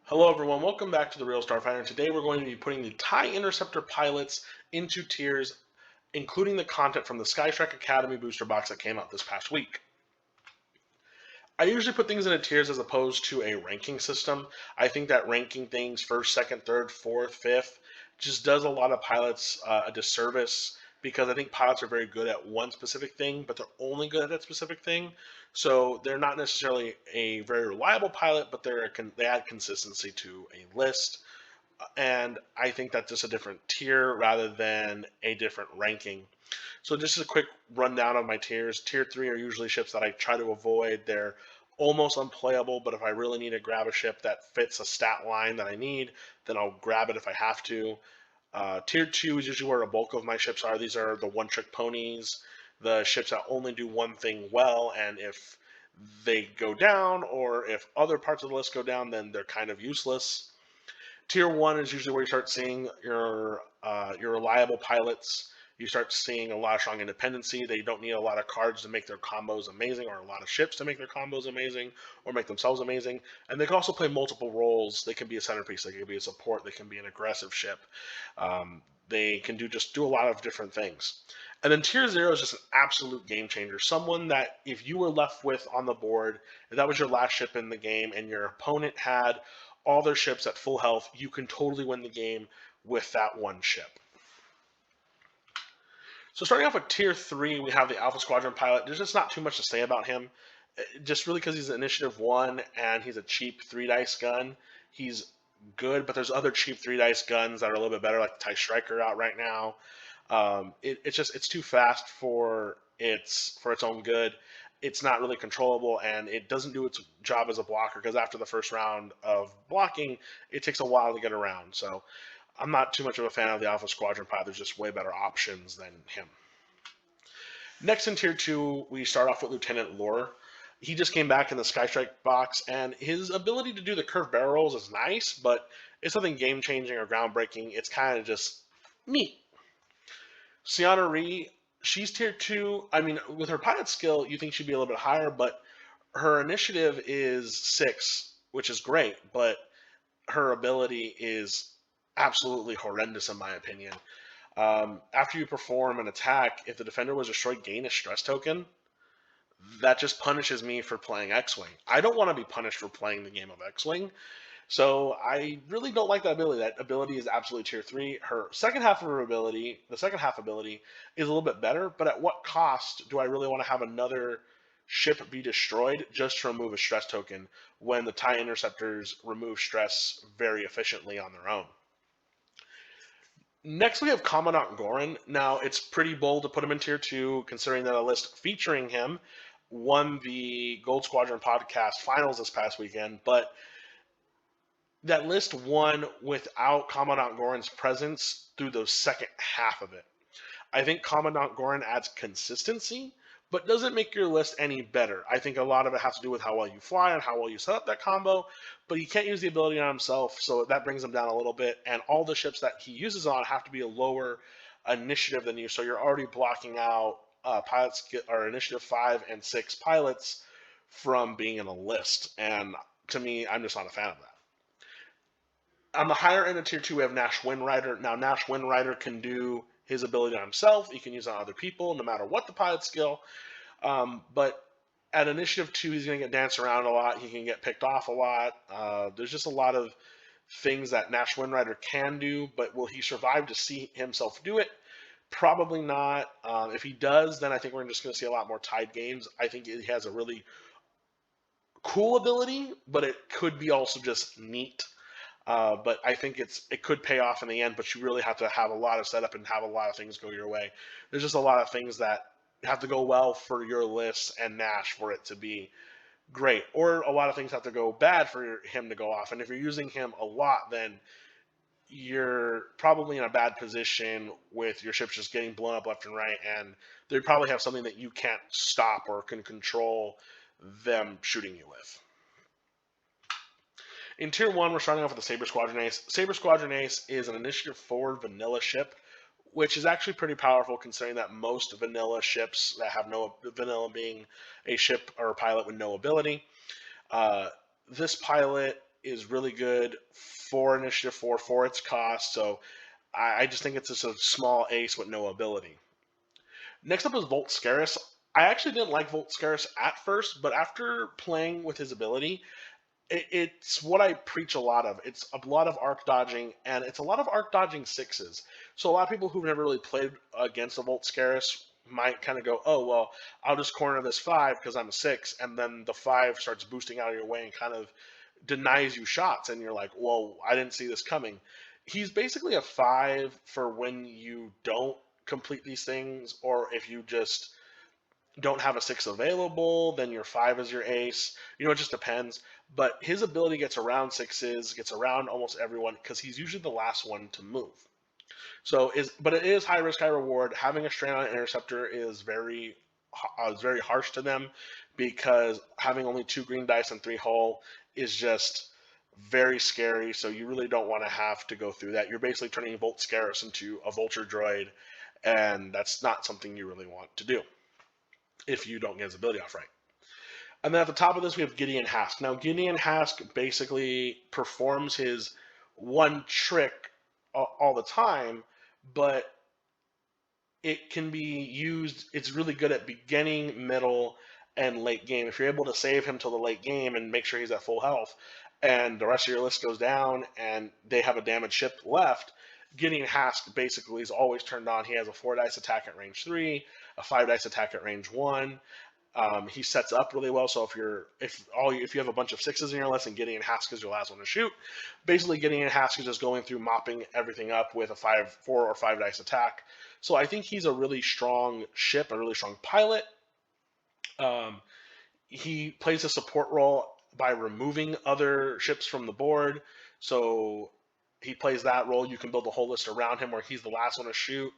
Hello everyone, welcome back to the Real Starfighter. Today we're going to be putting the TIE-interceptor pilots into tiers, including the content from the Skystrike Academy booster box that came out this past week. I usually put things into tiers as opposed to a ranking system. I think that ranking things first, second, third, fourth, fifth just does a lot of pilots a disservice because I think pilots are very good at one specific thing, but they're only good at that specific thing. So they're not necessarily a very reliable pilot, but they add consistency to a list. And I think that's just a different tier rather than a different ranking. So just a quick rundown of my tiers. Tier 3 are usually ships that I try to avoid. They're almost unplayable, but if I really need to grab a ship that fits a stat line that I need, then I'll grab it if I have to. Tier 2 is usually where a bulk of my ships are. These are the one-trick ponies, the ships that only do one thing well, and if they go down or if other parts of the list go down, then they're kind of useless. Tier 1 is usually where you start seeing your reliable pilots. You start seeing a lot of strong independency. They don't need a lot of cards to make their combos amazing, or a lot of ships to make their combos amazing, or make themselves amazing. And they can also play multiple roles. They can be a centerpiece. They can be a support. They can be an aggressive ship. They can do a lot of different things. And then tier 0 is just an absolute game changer. Someone that if you were left with on the board, if that was your last ship in the game, and your opponent had all their ships at full health, you can totally win the game with that one ship. So starting off with tier 3, we have the Alpha Squadron pilot. There's just not too much to say about him, just really because he's initiative 1 and he's a cheap 3-dice gun. He's good, but there's other cheap 3-dice guns that are a little bit better, like the TIE Striker out right now. It's too fast for its own good. It's not really controllable, and it doesn't do its job as a blocker because after the first round of blocking, it takes a while to get around. So I'm not too much of a fan of the Alpha Squadron pilot. There's just way better options than him. Next in tier 2, we start off with Lieutenant Lore. He just came back in the Skystrike box, and his ability to do the curved barrel rolls is nice, but it's nothing game-changing or groundbreaking. It's kind of just neat. Siana Ree, she's tier 2. I mean, with her pilot skill, you think she'd be a little bit higher, but her initiative is 6, which is great, but her ability is absolutely horrendous in my opinion. After you perform an attack, if the defender was destroyed, gain a stress token. That just punishes me for playing X-wing. I don't want to be punished for playing the game of X-wing. So I really don't like that ability. That ability is absolutely tier 3. Her second half of her ability, the second half ability, is a little bit better, but at what cost do I really want to have another ship be destroyed just to remove a stress token when the TIE interceptors remove stress very efficiently on their own? Next, we have Commandant Goran. Now, it's pretty bold to put him in tier 2, considering that a list featuring him won the Gold Squadron podcast finals this past weekend, but that list won without Commandant Goran's presence through the second half of it. I think Commandant Goran adds consistency, but doesn't make your list any better. I think a lot of it has to do with how well you fly and how well you set up that combo, but he can't use the ability on himself, so that brings him down a little bit, and all the ships that he uses on have to be a lower initiative than you, so you're already blocking out pilots or initiative 5 and 6 pilots from being in a list, and to me, I'm just not a fan of that. On the higher end of tier 2, we have Nash Windrider. Now, Nash Windrider can do his ability on himself. He can use it on other people, no matter what the pilot skill. But at initiative 2, he's going to get danced around a lot. He can get picked off a lot. There's just a lot of things that Nash Windrider can do, but will he survive to see himself do it? Probably not. If he does, then I think we're just going to see a lot more tied games. I think he has a really cool ability, but it could be also just neat. But I think it could pay off in the end, but you really have to have a lot of setup and have a lot of things go your way. There's just a lot of things that have to go well for your list and Nash for it to be great, or a lot of things have to go bad for him to go off. And if you're using him a lot, then you're probably in a bad position with your ships just getting blown up left and right, and they probably have something that you can't stop or can control them shooting you with. In Tier 1, we're starting off with the Sabre Squadron Ace. Sabre Squadron Ace is an Initiative 4 vanilla ship, which is actually pretty powerful considering that most vanilla ships that have no vanilla being a ship or a pilot with no ability. This pilot is really good for Initiative 4 for its cost. So I just think it's just a small ace with no ability. Next up is Volt Scaris. I actually didn't like Volt Scaris at first, but after playing with his ability, it's what I preach a lot of. It's a lot of arc dodging, and it's a lot of arc dodging sixes. So a lot of people who've never really played against a Volt Scaris might kind of go, oh, well, I'll just corner this 5 because I'm a 6, and then the 5 starts boosting out of your way and kind of denies you shots, and you're like, well, I didn't see this coming. He's basically a 5 for when you don't complete these things, or if you just don't have a 6 available, then your 5 is your ace. It just depends. But his ability gets around 6s, gets around almost everyone, because he's usually the last one to move. But it is high risk, high reward. Having a strand on an interceptor is very harsh to them, because having only 2 green dice and 3 hull is just very scary. So you really don't want to have to go through that. You're basically turning Volt Scaris into a vulture droid, and that's not something you really want to do if you don't get his ability off right. And then at the top of this, we have Gideon Hass. Now, Gideon Hass basically performs his one trick all the time, but it can be used. It's really good at beginning, middle, and late game. If you're able to save him till the late game and make sure he's at full health, and the rest of your list goes down and they have a damaged ship left, Gideon Hass basically is always turned on. He has a 4 dice attack at range 3, a 5 dice attack at range 1. He sets up really well. So if you have a bunch of 6s in your list and Gideon Hass is your last one to shoot, basically Gideon Hass is just going through mopping everything up with a 4 or 5 dice attack. So I think he's a really strong ship, a really strong pilot. He plays a support role by removing other ships from the board. So he plays that role. You can build a whole list around him where he's the last one to shoot.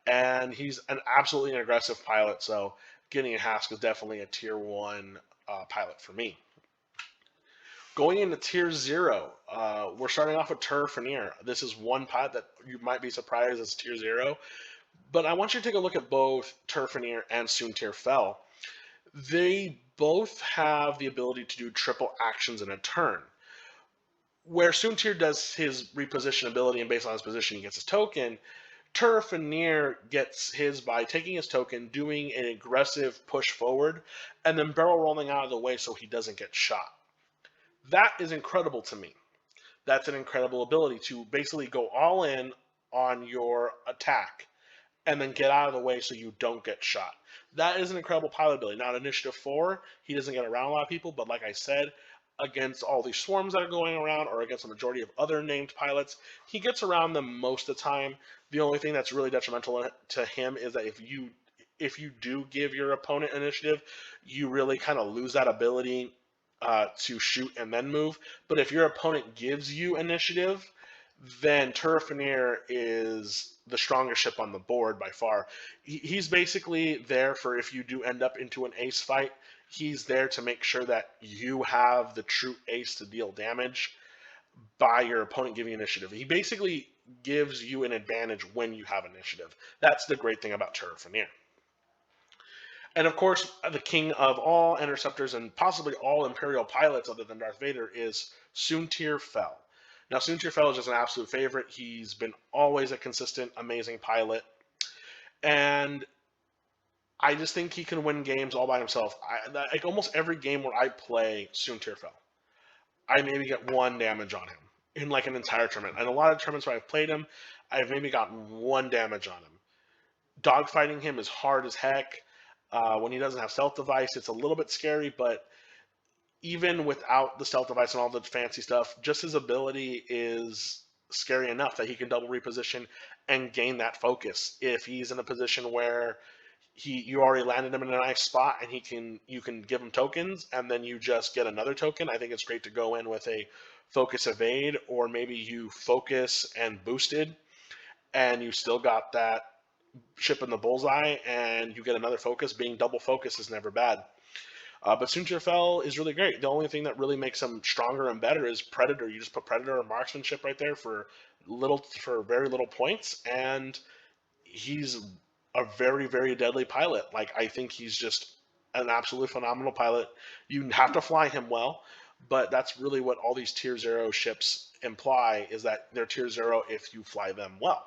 And he's absolutely an aggressive pilot. So Gideon Hass is definitely a tier 1 pilot for me. Going into tier 0, we're starting off with Turfanier. This is one pilot that you might be surprised is tier 0. But I want you to take a look at both Turfanier and Soontir Fel. They both have the ability to do triple actions in a turn. Where Soontir does his reposition ability, and based on his position, he gets his token, Turfanier gets his by taking his token, doing an aggressive push forward, and then barrel rolling out of the way so he doesn't get shot. That is incredible to me. That's an incredible ability to basically go all in on your attack and then get out of the way so you don't get shot. That is an incredible pilot ability. Now, in Initiative 4, he doesn't get around a lot of people, but like I said, against all these swarms that are going around or against a majority of other named pilots, he gets around them most of the time. The only thing that's really detrimental to him is that if you do give your opponent initiative, you really kind of lose that ability to shoot and then move. But if your opponent gives you initiative, then Turfanier is the strongest ship on the board by far. He's basically there for if you do end up into an ace fight, he's there to make sure that you have the true ace to deal damage by your opponent giving initiative. He basically gives you an advantage when you have initiative. That's the great thing about Turfanier. And of course, the king of all interceptors and possibly all Imperial pilots other than Darth Vader is Soontir Fel. Now, Soontir Fel is just an absolute favorite. He's been always a consistent, amazing pilot. And I just think he can win games all by himself. Like almost every game where I play Soontir Fel, I maybe get 1 damage on him in like an entire tournament. And a lot of tournaments where I've played him, I've maybe gotten 1 damage on him. Dogfighting him is hard as heck. When he doesn't have stealth device, it's a little bit scary, but even without the stealth device and all the fancy stuff, just his ability is scary enough that he can double reposition and gain that focus. If he's in a position where you already landed him in a nice spot and you can give him tokens and then you just get another token, I think it's great to go in with a focus evade, or maybe you focus and boosted and you still got that ship in the bullseye and you get another focus. Being double focus is never bad. But Soontir Fel is really great. The only thing that really makes him stronger and better is Predator. You just put Predator or Marksmanship right there for very little points, and he's a very, very deadly pilot. Like, I think he's just an absolutely phenomenal pilot. You have to fly him well. but that's really what all these tier 0 ships imply, is that they're tier 0 if you fly them well.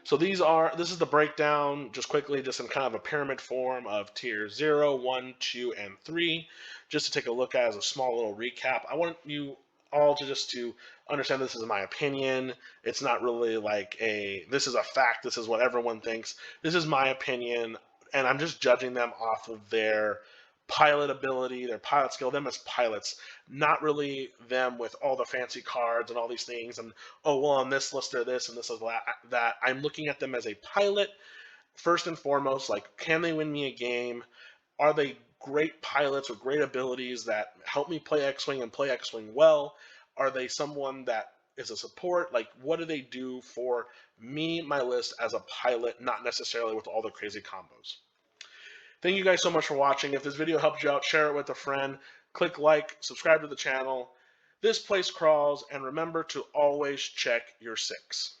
So this is the breakdown, just quickly, just in kind of a pyramid form of tier 0, 1, 2, and 3, just to take a look at as a small little recap. I want you all to understand this is my opinion. It's not really like this is a fact, this is what everyone thinks. This is my opinion, and I'm just judging them off of their pilot ability, their pilot skill, them as pilots, not really them with all the fancy cards and all these things, and oh, well, on this list they're this and this is that. I'm looking at them as a pilot first and foremost. Like, can they win me a game? Are they great pilots with great abilities that help me play X-wing and play X-wing well? Are they someone that is a support? Like, what do they do for me, my list as a pilot, not necessarily with all the crazy combos? Thank you guys so much for watching. If this video helped you out, share it with a friend. Click like, subscribe to the channel. This place crawls, and remember to always check your 6.